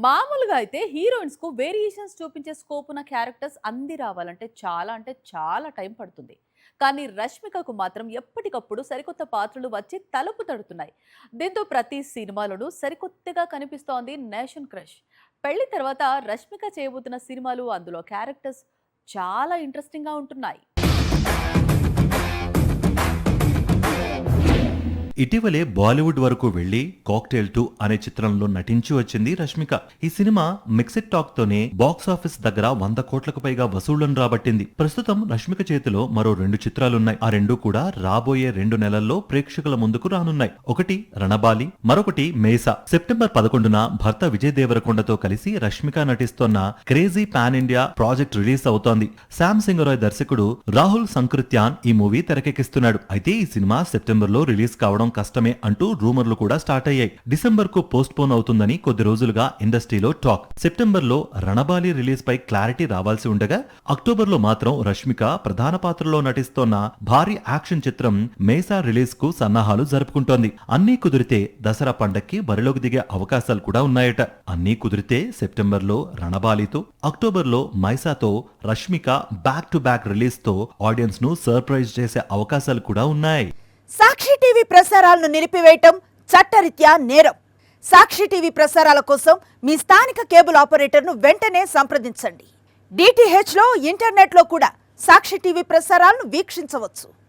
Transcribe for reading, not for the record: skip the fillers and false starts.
మామూలుగా అయితే హీరోయిన్స్ కు వేరియేషన్స్ చూపించే స్కోప్ ఉన్న క్యారెక్టర్స్ అంది రావాలంటే చాలా టైం పడుతుంది. కానీ రష్మికకు మాత్రం ఎప్పటికప్పుడు సరికొత్త పాత్రలు వచ్చి తలుపు తడుతున్నాయి. దీంతో ప్రతి సినిమాలోనూ సరికొత్తగా కనిపిస్తోంది నేషన్ క్రష్. పెళ్లి తర్వాత రష్మిక చేయబోతున్న సినిమాలు, అందులో క్యారెక్టర్స్ చాలా ఇంట్రెస్టింగ్ గా ఉంటున్నాయి. ఇటీవలే బాలీవుడ్ వరకు వెళ్లి కాక్టైల్ 2 అనే చిత్రంలో నటించి వచ్చింది రష్మిక. ఈ సినిమా మిక్స్డ్ టాక్ తోనే బాక్స్ ఆఫీస్ దగ్గర 100 కోట్లకు పైగా వసూళ్లను రాబట్టింది. ప్రస్తుతం రష్మిక చేతిలో మరో 2 చిత్రాలున్నాయి. ఆ 2 కూడా రాబోయే 2 నెలల్లో ప్రేక్షకుల ముందుకు రానున్నాయి. ఒకటి రణబాలి, మరొకటి మేసా. సెప్టెంబర్ 11న భర్త విజయ్ దేవరకొండతో కలిసి రష్మిక నటిస్తోన్న crazy pan India project release అవుతోంది. శామ్ సింగరాయ్ దర్శకుడు రాహుల్ సంకృత్యాన్ ఈ మూవీ తెరకెక్కిస్తున్నాడు. అయితే ఈ సినిమా సెప్టెంబర్ లో రిలీజ్ కావడం కష్టమే అంటూ రూమర్లు కూడా స్టార్ట్ అయ్యాయి. డిసెంబర్ కు పోస్ట్ పోన్ అవుతుందని కొద్ది రోజులుగా ఇండస్ట్రీలో టాక్. సెప్టెంబర్ లో రణబాలి రిలీజ్ పై క్లారిటీ రావాల్సి ఉండగా, అక్టోబర్ లో మాత్రం రష్మిక ప్రధాన పాత్రలో నటిస్తోన్న భారీ యాక్షన్ చిత్రం మేసా రిలీజ్ కు సన్నాహాలు జరుపుకుంటోంది. అన్నీ కుదిరితే దసరా పండక్కి బరిలోకి దిగే అవకాశాలు కూడా ఉన్నాయట. అన్నీ కుదిరితే సెప్టెంబర్ లో రణబాలితో, అక్టోబర్ లో మైసాతో Rashmika back to back release తో ఆడియన్స్ ను సర్ప్రైజ్ చేసే అవకాశాలు కూడా ఉన్నాయి. సాక్షి టీవీ ప్రసారాలను నిలిపివేయటం చట్టరీత్యా నేరం. సాక్షి టీవీ ప్రసారాల కోసం మీ స్థానిక కేబుల్ ఆపరేటర్ను వెంటనే సంప్రదించండి. డిటిహెచ్లో, ఇంటర్నెట్లో కూడా సాక్షి టీవీ ప్రసారాలను వీక్షించవచ్చు.